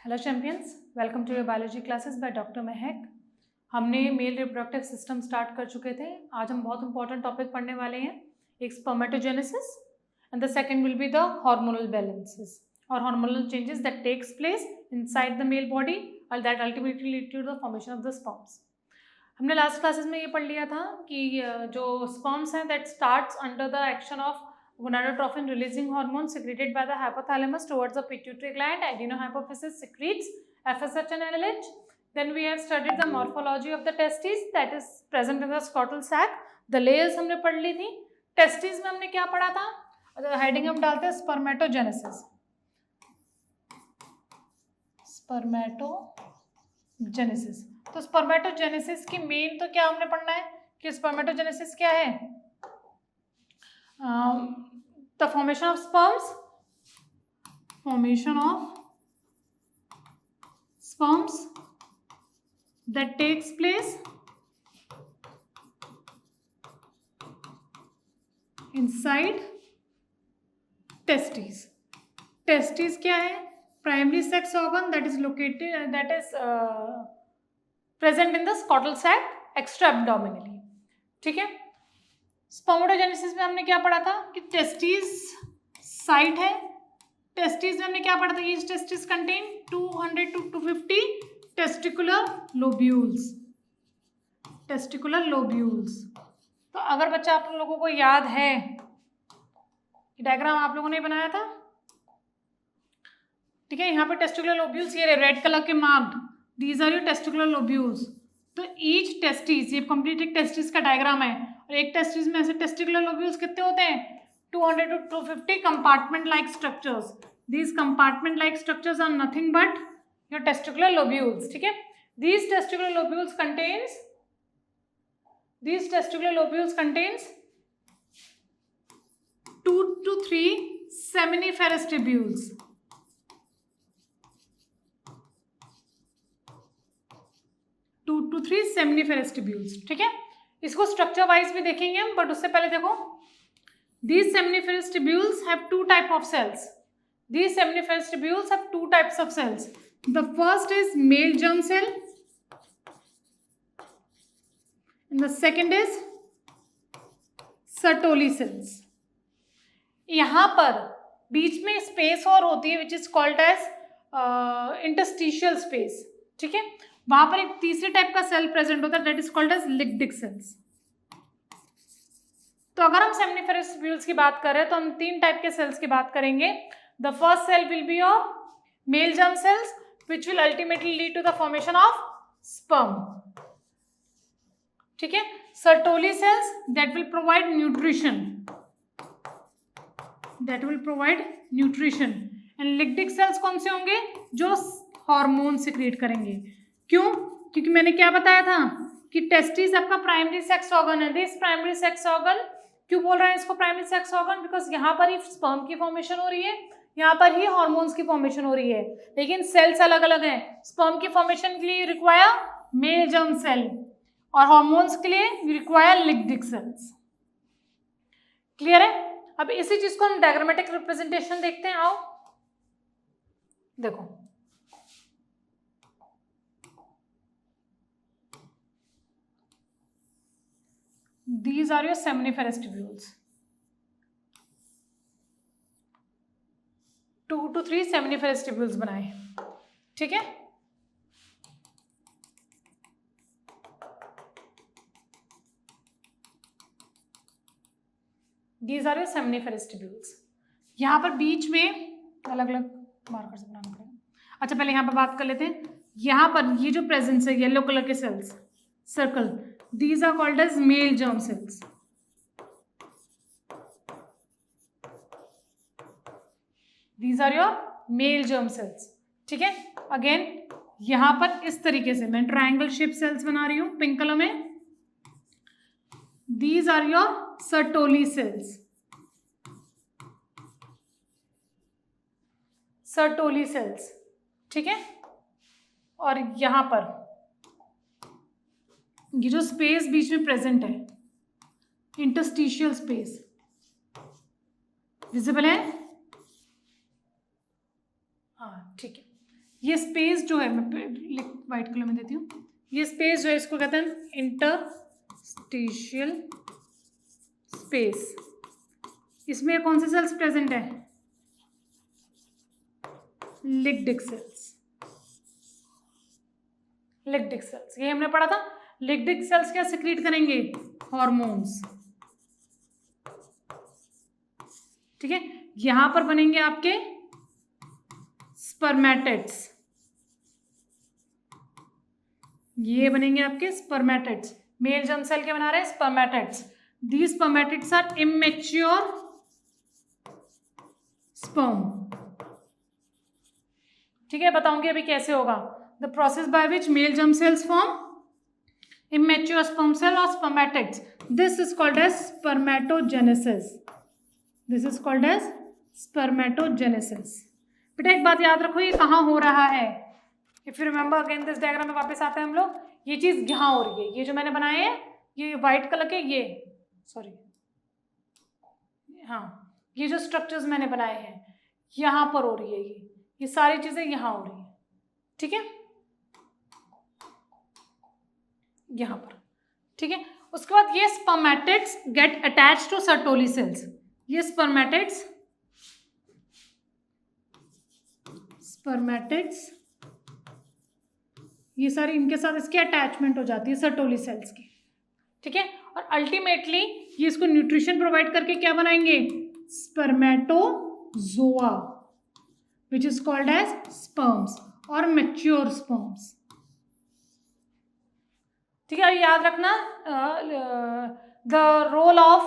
Hello champions, welcome to your biology classes by doctor Mahak. हमने male reproductive system start कर चुके थे। आज हम बहुत इंपॉर्टेंट टॉपिक पढ़ने वाले हैं, एक spermatogenesis and the second will be the hormonal balances और hormonal changes that takes place inside the male body और that ultimately lead to the formation of the sperms. हमने लास्ट क्लासेस में ये पढ़ लिया था कि जो स्पर्म्स हैं that starts under the action of gonadotropin releasing hormone secreted by the hypothalamus towards the pituitary gland. Adenohypophysis secretes FSH and LH. Then we have studied the morphology of the testes that is present in the scrotal sac. The layers हमने पढ़ ली थी। Testis में हमने क्या पढ़ा था? Heading हम डालते हैं स्पर्मेटोजेनेसिस। स्पर्मेटोजेनेसिस, तो स्पर्मेटोजेनेसिस की मेन तो क्या हमने पढ़ना है कि स्पर्मेटोजेनेसिस क्या है? The formation of sperms that takes place inside testes. Testes क्या है? Primary sex organ that is present in the scrotal sac extra-abdominally. ठीक है। स्पर्मेटोजेनेसिस में हमने क्या पढ़ा था कि टेस्टिस साइट है। टेस्टिस में हमने क्या पढ़ा था? Each testis contain 200 to 250 testicular lobules. तो अगर बच्चा आप लोगों को याद है कि डायग्राम आप लोगों ने बनाया था, ठीक है, यहाँ पे टेस्टिकुलर लोब्यूल्स ये रेड कलर के marked, these are your testicular lobules. तो ईच टेस्टिस, ये कंप्लीट एक टेस्टिस का डायग्राम है और एक टेस्टिस में ऐसे टेस्टिकुलर लोब्यूल्स कितने होते हैं? 200 to 250 compartment like structures. These compartment like structures are nothing but your testicular lobules. ठीक है, these testicular lobules contains 2 to 3 seminiferous tubules. ठीक है, इसको स्ट्रक्चर वाइज भी देखेंगे हम, बट उससे पहले देखो, these seminiferous tubules have two types of cells. The first is male germ cell and the second is Sertoli cells. यहाँ पर बीच में स्पेस और होती है which is called as interstitial space. ठीक है, वहां पर एक तीसरे टाइप का सेल प्रेजेंट होता है that is called as Leydig cells. तो अगर हम सेमिनिफेरस ट्यूब्यूल्स की बात करें तो हम 3 टाइप के सेल्स की बात करेंगे। The first cell will be your male germ cells which will ultimately lead to the formation of sperm. ठीक है, Sertoli cells that will provide nutrition and Leydig cells कौन से होंगे? जो हार्मोन सिक्रेट करेंगे। क्यों? क्योंकि मैंने क्या बताया था कि टेस्टिस आपका प्राइमरी सेक्स ऑर्गन है। दिस प्राइमरी सेक्स ऑर्गन, क्यों बोल रहे हैं इसको प्राइमरी सेक्स ऑर्गन? बिकॉज यहाँ पर ही स्पर्म की फॉर्मेशन हो रही है, यहाँ पर ही हॉर्मोन्स की फॉर्मेशन हो रही है, लेकिन सेल्स अलग अलग हैं। स्पर्म की फॉर्मेशन के लिए रिक्वायर मेल जर्म सेल और हॉर्मोन्स के लिए रिक्वायर लिग्डिक सेल्स। क्लियर है? अब इसी चीज को हम डायग्रामेटिक रिप्रेजेंटेशन देखते हैं। आओ देखो, these are your seminiferous tubules. 2 to 3 seminiferous tubules बनाए। ठीक है, these are your seminiferous tubules। यहाँ पर बीच में अलग अलग मार्कर से बनाना पड़ेगा। अच्छा, पहले यहाँ पर बात कर लेते हैं। यहाँ पर ये जो प्रेजेंस है येलो कलर के cells circle, these are called as male germ cells। These are your male germ cells। ठीक है, अगेन यहाँ पर इस तरीके से मैं ट्रायंगल शेप सेल्स बना रही हूँ पिंक कलर में। These are your Sertoli cells। ठीक है, और यहाँ पर ये जो स्पेस बीच में प्रेजेंट है, इंटरस्टिशियल स्पेस, विजिबल है? हाँ, ठीक है। ये स्पेस जो है, मैं वाइट कलर में देती हूँ, ये स्पेस जो है इसको कहते हैं इंटरस्टिशियल स्पेस। इसमें कौन से सेल्स प्रेजेंट है? लिग्डिक सेल्स। लिग्डिक सेल्स, ये हमने पढ़ा था। लिग्डिक सेल्स क्या सिक्रीट करेंगे? हॉर्मोन्स। ठीक है, यहां पर बनेंगे आपके स्पर्मेटिड्स, ये बनेंगे आपके स्पर्मेटिड्स। मेल जर्म सेल के बना रहे हैं spermatids. These spermatids are immature sperm. ठीक है, बताऊंगी अभी कैसे होगा। The process by which male germ cells form immature sperm cell or spermatids, this is called as spermatogenesis. This is called as spermatogenesis. बेटा एक बात याद रखो, ये कहाँ हो रहा है? If you remember again this diagram में वापस आते हैं हम लोग। ये चीज यहाँ हो रही है, ये जो मैंने बनाए हैं ये व्हाइट कलर के, ये सॉरी हाँ, ये जो स्ट्रक्चर्स मैंने बनाए हैं यहाँ पर हो रही है, ये सारी चीजें यहाँ हो रही है। ठीक है, यहाँ पर। ठीक है, उसके बाद ये spermatids get attached to Sertoli cells. ये स्पर्मेटिड्स ये सारी इनके साथ इसकी अटैचमेंट हो जाती है सर्टोली सेल्स की। ठीक है, और अल्टीमेटली ये इसको न्यूट्रिशन प्रोवाइड करके क्या बनाएंगे? Spermatozoa, which is called as sperms और मैच्योर स्पर्म्स। ठीक है, याद रखना द रोल ऑफ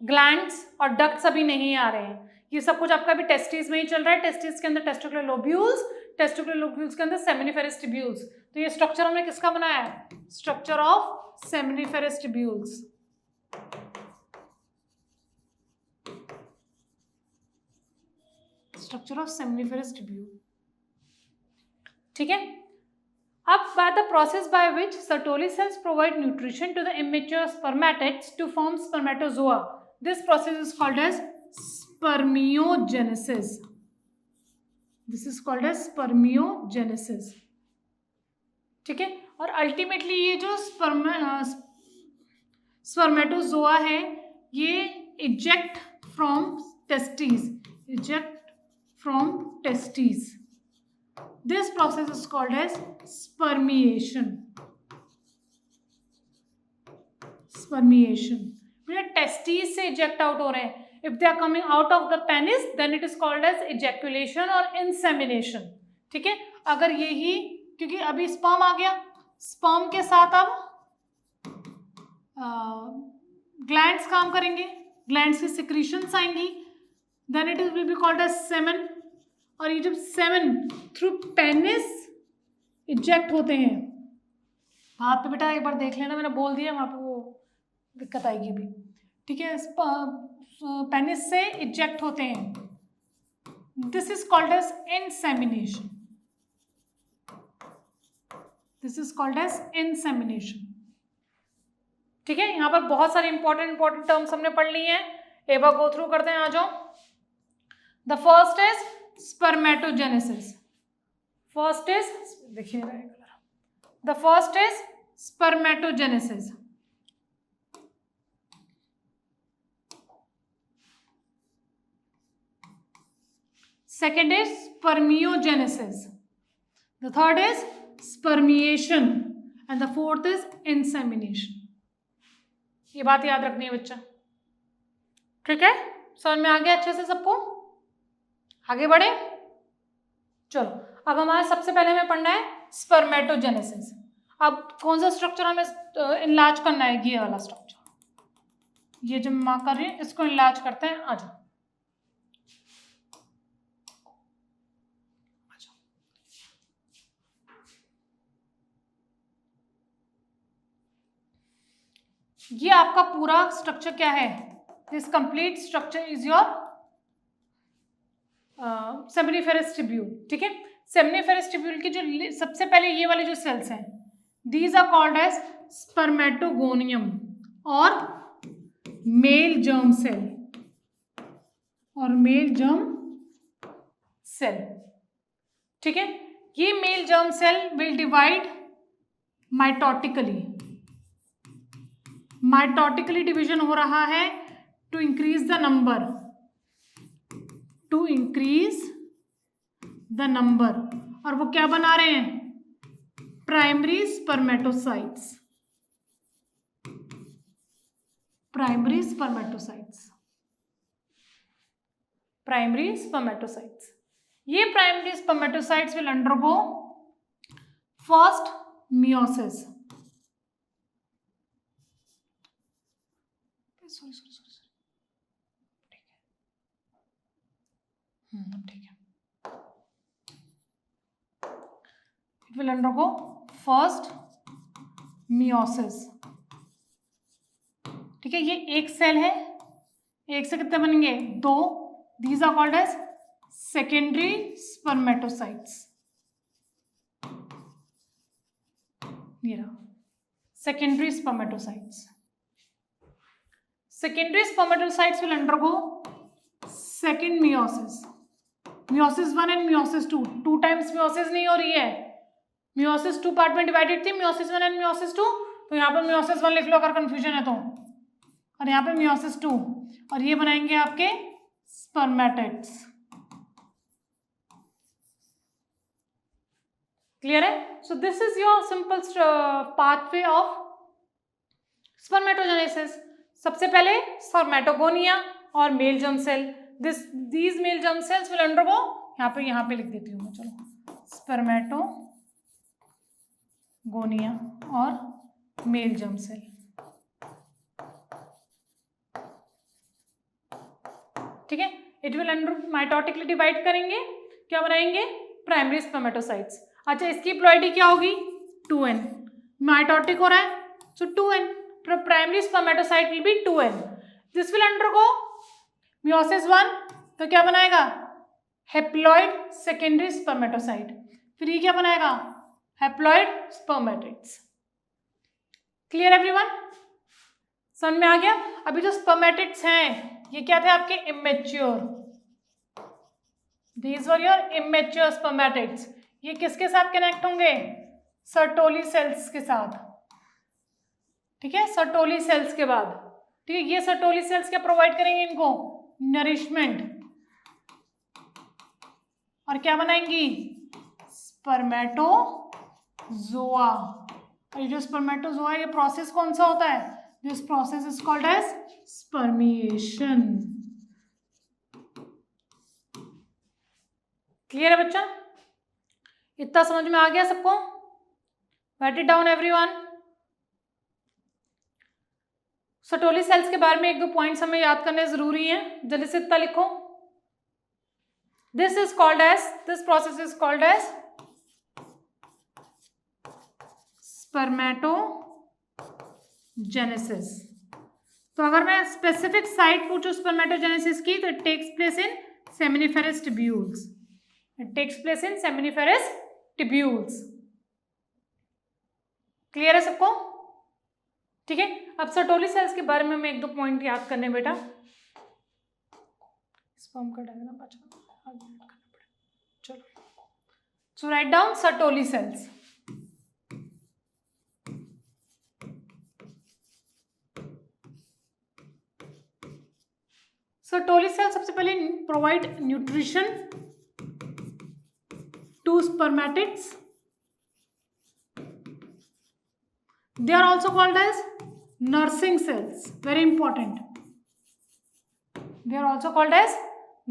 ग्लैंड्स और डक्ट्स अभी नहीं आ रहे हैं, ये सब कुछ आपका अभी टेस्टिस में ही चल रहा है। टेस्टिस के अंदर टेस्टिकुलर लोब्यूल्स, टेस्टिकुलर लोब्यूल्स के अंदर सेमिनिफेरस ट्यूब्यूल्स। तो ये स्ट्रक्चर हमने किसका बनाया है? Structure of seminiferous tubules. Structure of seminiferous tubule. ठीक है, अब by the process by which Sertoli cells provide nutrition to the immature spermatids to form spermatozoa. This process is called as spermiogenesis. This is called as spermiogenesis. ठीक है, और ultimately ये जो spermatozoa है ये eject from testis. This process is called as spermiation. Testis से eject out हो रहे हैं। If they are coming out of the penis, then it is called as ejaculation or insemination. ठीक है, अगर यही, क्योंकि अभी स्पर्म आ गया, स्पर्म के साथ अब ग्लैंड्स काम करेंगे, ग्लैंड्स की सिक्रीशंस आएंगी, then it will be called as semen. और ये जब सेमेन थ्रू पेनिस इजेक्ट होते हैं, वहाँ पे बेटा एक बार देख लेना, मैंने बोल दिया वहाँ पे वो दिक्कत आएगी अभी। ठीक है, पेनिस से इजेक्ट होते हैं, this is called as insemination. This is called as insemination. ठीक है, यहाँ पर बहुत सारे इंपॉर्टेंट टर्म्स हमने पढ़ ली हैं, एक बार गो थ्रू करते हैं, आ जाओ। The first is spermatogenesis. First is, देखिए the first is spermatogenesis. Second is spermiogenesis. The third is spermiation and the fourth is insemination. ये बात याद रखनी है बच्चा। ठीक है, समझ में आ गया अच्छे से सबको? आगे बढ़े, चलो। अब हमारा सबसे पहले हमें पढ़ना है स्पर्मेटोजेनेसिस। अब कौन सा स्ट्रक्चर हमें इनलार्ज करना है? ये वाला स्ट्रक्चर, ये जो मैं मार्क कर रही हूँ इसको इनलार्ज करते हैं। आ जाओ, ये आपका पूरा स्ट्रक्चर क्या है? This complete structure is your seminiferous tubule. ठीक है, सेमिनिफेरस ट्यूब्यूल की जो सबसे पहले ये वाले जो सेल्स हैं, these are called as spermatogonium और मेल जर्म सेल और मेल जर्म सेल। ठीक है, ये male germ cell will divide mitotically division हो रहा है टू इंक्रीज द नंबर, और वो क्या बना रहे हैं? Primary spermatocytes. ये primary spermatocytes will undergo first meiosis. sorry. ठीक है. It will undergo first meiosis. ठीक है, ये एक सेल है, एक से कितने बनेंगे? 2. These are called as secondary spermatocytes. ये रहा secondary spermatocytes. Secondary spermatocytes will undergo second meiosis. Meiosis 1 and meiosis 2. 2 times meiosis नहीं हो रही है. Meiosis 2 पार्ट में डिवाइडेड थी, meiosis 1 and meiosis 2. तो यहाँ पर meiosis 1 लिख लो अगर कंफ्यूजन है तो, और यहाँ पे meiosis 2, और ये बनाएंगे आपके spermatids. क्लियर है? So this is your simple pathway of spermatogenesis. सबसे पहले spermatogonia और male germ cell. These male germ cells will undergo, यहाँ पे लिख देती हूँ मैं, चलो, spermatogonia और male germ cell. ठीक है, it will माइटोटिकली डिवाइड करेंगे, क्या बनाएंगे? Primary spermatocytes. अच्छा, इसकी प्लॉइडी क्या होगी? 2n. माइटोटिक हो रहा है, सो 2n. Primary spermatocyte will be 2n. This will undergo meiosis 1, तो क्या बनाएगा? Haploid secondary spermatocyte. फिर ये क्या बनाएगा? Haploid spermatids. Clear everyone? समझ में आ गया? अभी जो स्पर्मेटिड्स हैं ये क्या थे आपके? Immature. These were your immature spermatids. ये किसके साथ कनेक्ट होंगे? सर्टोली सेल्स के साथ. ठीक है, सर्टोली सेल्स के बाद. ठीक है, ये सर्टोली सेल्स क्या प्रोवाइड करेंगे इनको? नरिशमेंट. और क्या बनाएंगी? स्पर्मेटोजोआ. और ये जो स्पर्मेटोजोआ, ये प्रोसेस कौन सा होता है? This process is called as spermiation. Clear है बच्चा? इतना समझ में आ गया सबको? Write it down everyone. Sertoli cells के बारे में 1-2 पॉइंट्स हमें याद करने जरूरी हैं. जल्दी से इतना लिखो. This process is called as spermatogenesis. तो अगर मैं स्पेसिफिक साइट पूछूं स्पर्मेटोजेनेसिस की, तो it takes place in seminiferous tubules. Clear है सबको? ठीक है, अब सर्टोली सेल्स के बारे में हमें 1-2 पॉइंट याद करने बेटा. स्पर्म का डायग्राम अच्छा आगे करना पड़ेगा. चलो, so write down Sertoli cells. Sertoli cell सबसे पहले provide nutrition to spermatids. They are also called as nursing cells. Very important. They are also called as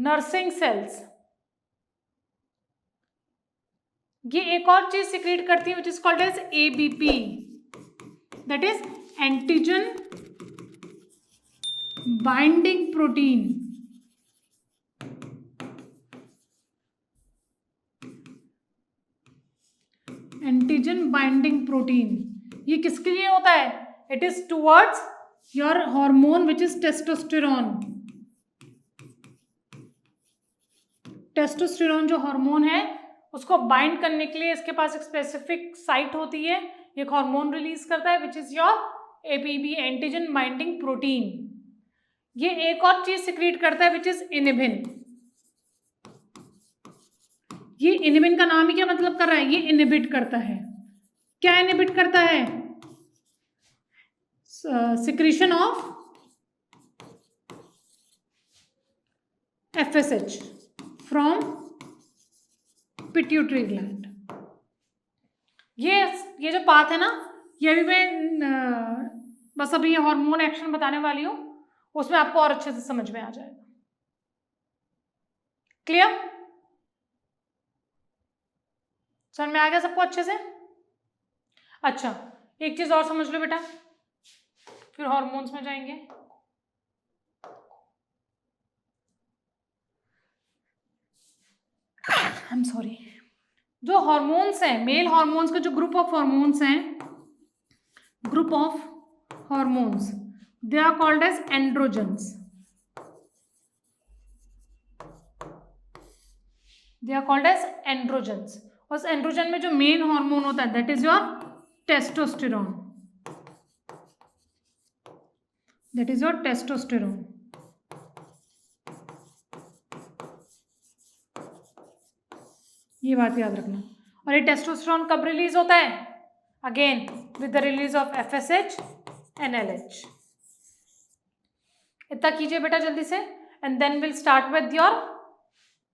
nursing cells. ये एक और चीज सिक्रीट करती है which is called as ABP. That is antigen binding protein. Antigen binding protein. ये किसके लिए होता है? It is towards your hormone which is testosterone. Testosterone जो हार्मोन है उसको बाइंड करने के लिए इसके पास एक स्पेसिफिक साइट होती है, एक हार्मोन रिलीज करता है which is your APB, antigen binding protein. ये एक और चीज सिक्रीट करता है विच इज इनिबिन. ये इनहिबिन का नाम ही क्या मतलब कर रहा है, ये इनहिबिट करता है। क्या इनहिबिट करता है? Secretion of FSH from pituitary gland. ये जो बात है ना, ये अभी मैं बस अभी ये हार्मोन एक्शन बताने वाली हूँ, उसमें आपको और अच्छे से समझ में आ जाएगा। क्लियर? समझ में आ गया सबको अच्छे से? अच्छा, एक चीज और समझ लो बेटा, फिर हार्मोन्स में जाएंगे। I am sorry. जो हार्मोन्स हैं, मेल हार्मोन्स का जो ग्रुप ऑफ हार्मोन्स हैं, group of hormones, they are called as androgens. They are called as androgens. उस एंड्रोजन में जो मेन हार्मोन होता है that is your testosterone. That is your testosterone. ये बात याद रखना। और ये टेस्टोस्टेरोन कब रिलीज होता है? Again with the release of FSH and LH। इतना कीजिए बेटा जल्दी से, and then will start with your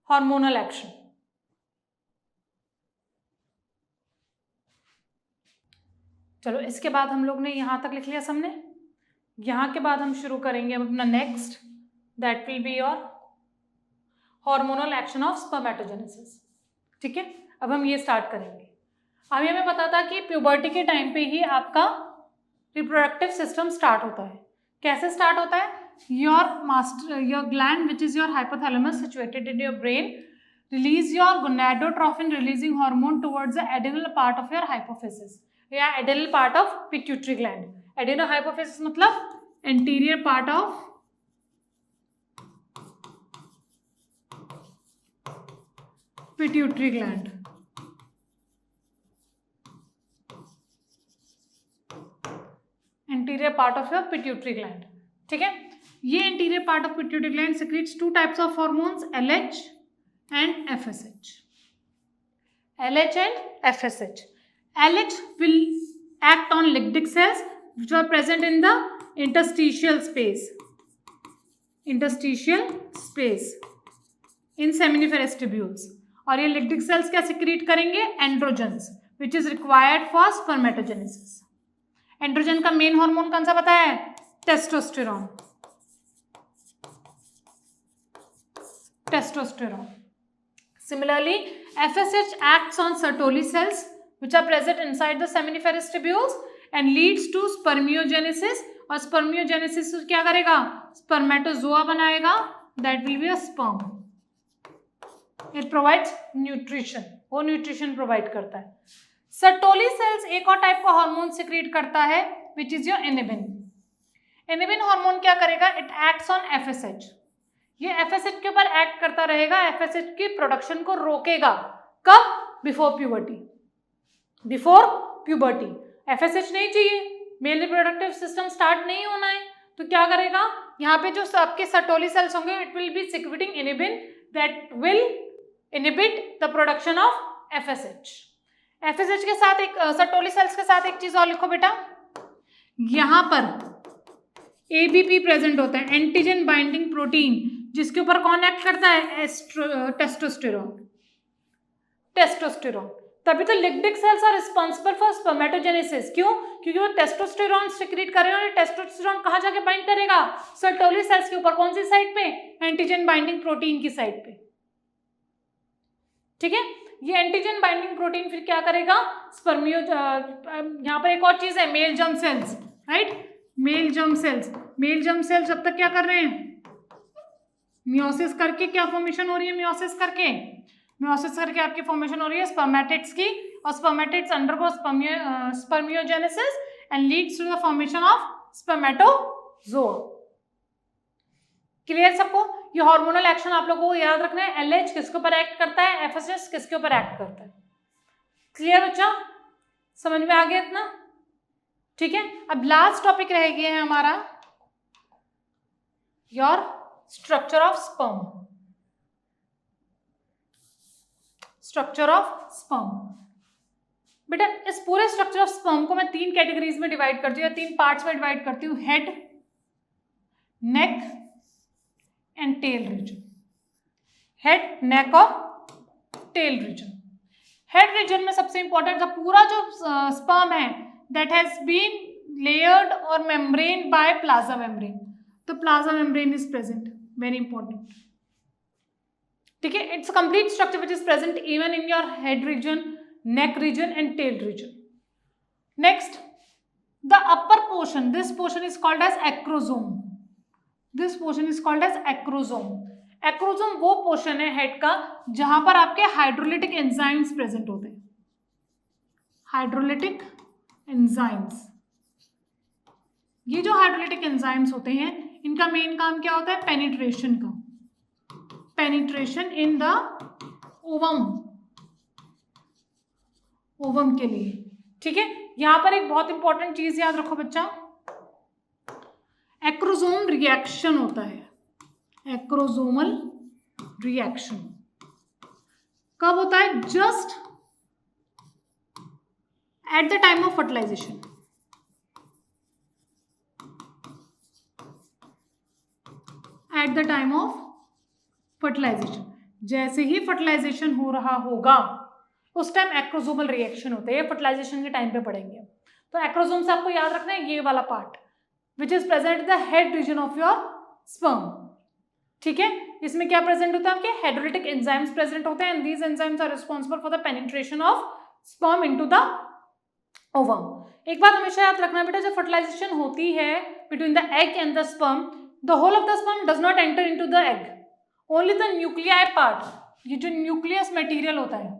hormonal action. चलो, इसके बाद हम लोग ने यहां तक लिख लिया सबने। यहां के बाद हम शुरू करेंगे अपना next, that will be your hormonal action of spermatogenesis. ठीक है, अब हम ये स्टार्ट करेंगे। अभी हमें पता था कि प्यूबर्टी के टाइम पे ही आपका रिप्रोडक्टिव सिस्टम स्टार्ट होता है। कैसे स्टार्ट होता है? Your gland which is your hypothalamus situated in your brain release your gonadotrophin releasing hormone towards the adenal part of your hypophysis या adenal part of pituitary gland. Adeno hypophysis मतलब anterior part of pituitary gland. Anterior part of your pituitary gland. ठीक है, ये anterior part of pituitary gland secretes two types of hormones, LH and FSH। LH and FSH. LH will act on lactic cells which are present in the interstitial space. Interstitial space in seminiferous tubules. और ये lactic cells क्या secrete करेंगे? Androgens, which is required for spermatogenesis. Androgen का main hormone कौन सा पता है? Testosterone. Testosterone. Similarly, FSH acts on Sertoli cells which are present inside the seminiferous tubules and leads to spermiogenesis. और spermiogenesis क्या करेगा? Spermatozoa बनाएगा, that will be a sperm. It provides nutrition, वो nutrition provide करता है। Sertoli cells एक और type का हार्मोन सिक्रीट करता है which is your inhibin. Inhibin hormone क्या करेगा? It acts on FSH। ये FSH के ऊपर एक्ट करता रहेगा, FSH की प्रोडक्शन को रोकेगा। कब? Before puberty. Before puberty FSH नहीं चाहिए, मेल रिप्रोडक्टिव सिस्टम स्टार्ट नहीं होना है, तो क्या करेगा? यहाँ पे जो आपके सर्टोली सेल्स होंगे it will B secreting inhibin that will inhibit the production of FSH। FSH के साथ एक सर्टोली सेल्स के साथ एक चीज और लिखो बेटा, यहां पर ABP प्रेजेंट होता है, एंटीजन बाइंडिंग प्रोटीन, जिसके ऊपर कौन एक्ट करता है? टेस्टोस्टेरोन। टेस्टोस्टेरोन। तभी तो Leydig cells are responsible for spermatogenesis. क्यों? क्योंकि वो टेस्टोस्टेरोन सिक्रीट करेगा और टेस्टोस्टेरोन कहाँ जाके बाइंड करेगा? सर्टोली सेल्स के ऊपर। कौन सी साइड पे? एंटीजन बाइंडिंग प्रोटीन की साइड पे। ठीक है, ये एंटीजन बाइंडिंग प्रोटीन फिर क्या करेगा? स्पर्मियो यहाँ पर एक और चीज है, mail germ sales, right? Mail germ sales. Mail germ sales अब तक क्या कर रहे हैं? मियोसिस करके क्या फॉर्मेशन हो रही है? मियोसिस करके आपकी फॉर्मेशन हो रही है स्पर्मेटिड्स की, और spermatids undergo spermiogenesis and leads to the formation of spermatozoa. Clear सबको? ये हार्मोनल एक्शन आप लोगों को याद रखना है। LH किसके ऊपर एक्ट करता है? FSH किसके ऊपर एक्ट करता है? क्लियर बच्चा? समझ में आ गया इतना? ठीक है, अब लास्ट टॉपिक रह गया है हमारा your structure of sperm. Structure of sperm. बेटा इस पूरे स्ट्रक्चर ऑफ स्पर्म को मैं 3 कैटेगरीज में डिवाइड करती हूँ या 3 पार्ट्स में डिवाइड करती हूँ, head, neck and tail region. Head, neck और टेल रीजन। हेड रीजन में सबसे इंपॉर्टेंट पूरा जो स्पर्म है दैट हैज बीन लेयर्ड और मेम्ब्रेन बाय प्लाज्मा मेम्ब्रेन, तो plasma membrane is present, very important. ठीक है, it's complete structure which is present even in your head region, neck region and tail region. Next, the upper portion, this portion is called as acrosome. This portion is called as acrosome. Acrosome वो portion है head का जहां पर आपके hydrolytic enzymes present होते हैं। Hydrolytic enzymes, ये जो हाइड्रोलिटिक एंजाइम्स होते हैं इनका मेन काम क्या होता है? पेनिट्रेशन का, पेनिट्रेशन इन द ओवम के लिए। ठीक है, यहां पर एक बहुत इंपॉर्टेंट चीज याद रखो बच्चा, एक्रोसोम रिएक्शन होता है। एक्रोसोमल रिएक्शन कब होता है? Just at the time of fertilisation. At the time of fertilisation, जैसे ही फर्टिलाइजेशन हो रहा होगा उस टाइम एक्रोसोमल रिएक्शन होते हैं। फर्टिलाइजेशन के टाइम पे पढ़ेंगे। तो एक्रोसोम से आपको याद रखना है ये वाला part which is present the head region of your sperm. ठीक है, इसमें क्या प्रेजेंट होता है? आपके हाइड्रोलिटिक एंजाइम्स प्रेजेंट होते हैं and these enzymes are responsible for the penetration of sperm into the ovum. एक बात हमेशा याद रखना बेटा, जब फर्टिलाइजेशन होती है between the egg and the sperm, the whole of the sperm does not enter into the egg, only the nuclei part, ये जो न्यूक्लियस मटेरियल होता है,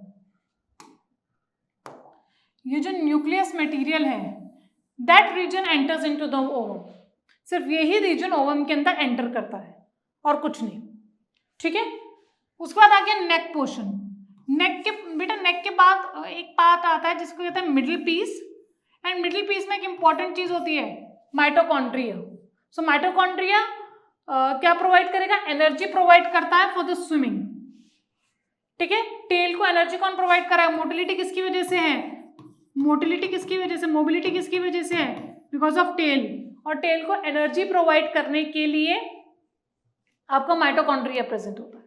ये जो न्यूक्लियस मटेरियल है that region enters into the ovum. सिर्फ यही reason ovum के अंदर एंटर करता है और कुछ नहीं। ठीक है, उसके बाद आ गया नेक पोर्शन। नेक के बेटा नेक के बाद एक पार्ट आता है जिसको कहते हैं middle piece, and middle piece में एक इंपॉर्टेंट चीज होती है माइटोकॉन्ड्रिया। सो माइटोकॉन्ड्रिया क्या प्रोवाइड करेगा? एनर्जी प्रोवाइड करता है फॉर द स्विमिंग। ठीक है, टेल को एनर्जी कौन प्रोवाइड कर रहा है? मोटिलिटी किसकी वजह से है? मोटिलिटी किसकी वजह से? मोबिलिटी किसकी वजह से है? Because of tail. और टेल को एनर्जी प्रोवाइड करने के लिए आपका माइटोकॉन्ड्रिया प्रेजेंट होता है।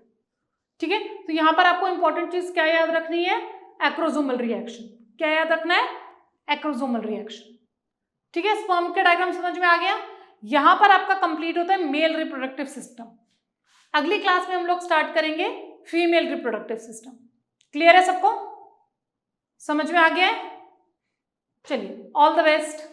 ठीक है, तो यहां पर आपको इंपॉर्टेंट चीज क्या याद रखनी है? Acrosomal reaction. क्या याद रखना है? Acrosomal reaction. ठीक है, स्पर्म के डायग्राम समझ में आ गया। यहां पर आपका कंप्लीट होता है मेल रिप्रोडक्टिव सिस्टम। अगली क्लास में हम लोग स्टार्ट करेंगे फीमेल रिप्रोडक्टिव सिस्टम। क्लियर है सबको? समझ में आ गया है? चलिए, ऑल द बेस्ट।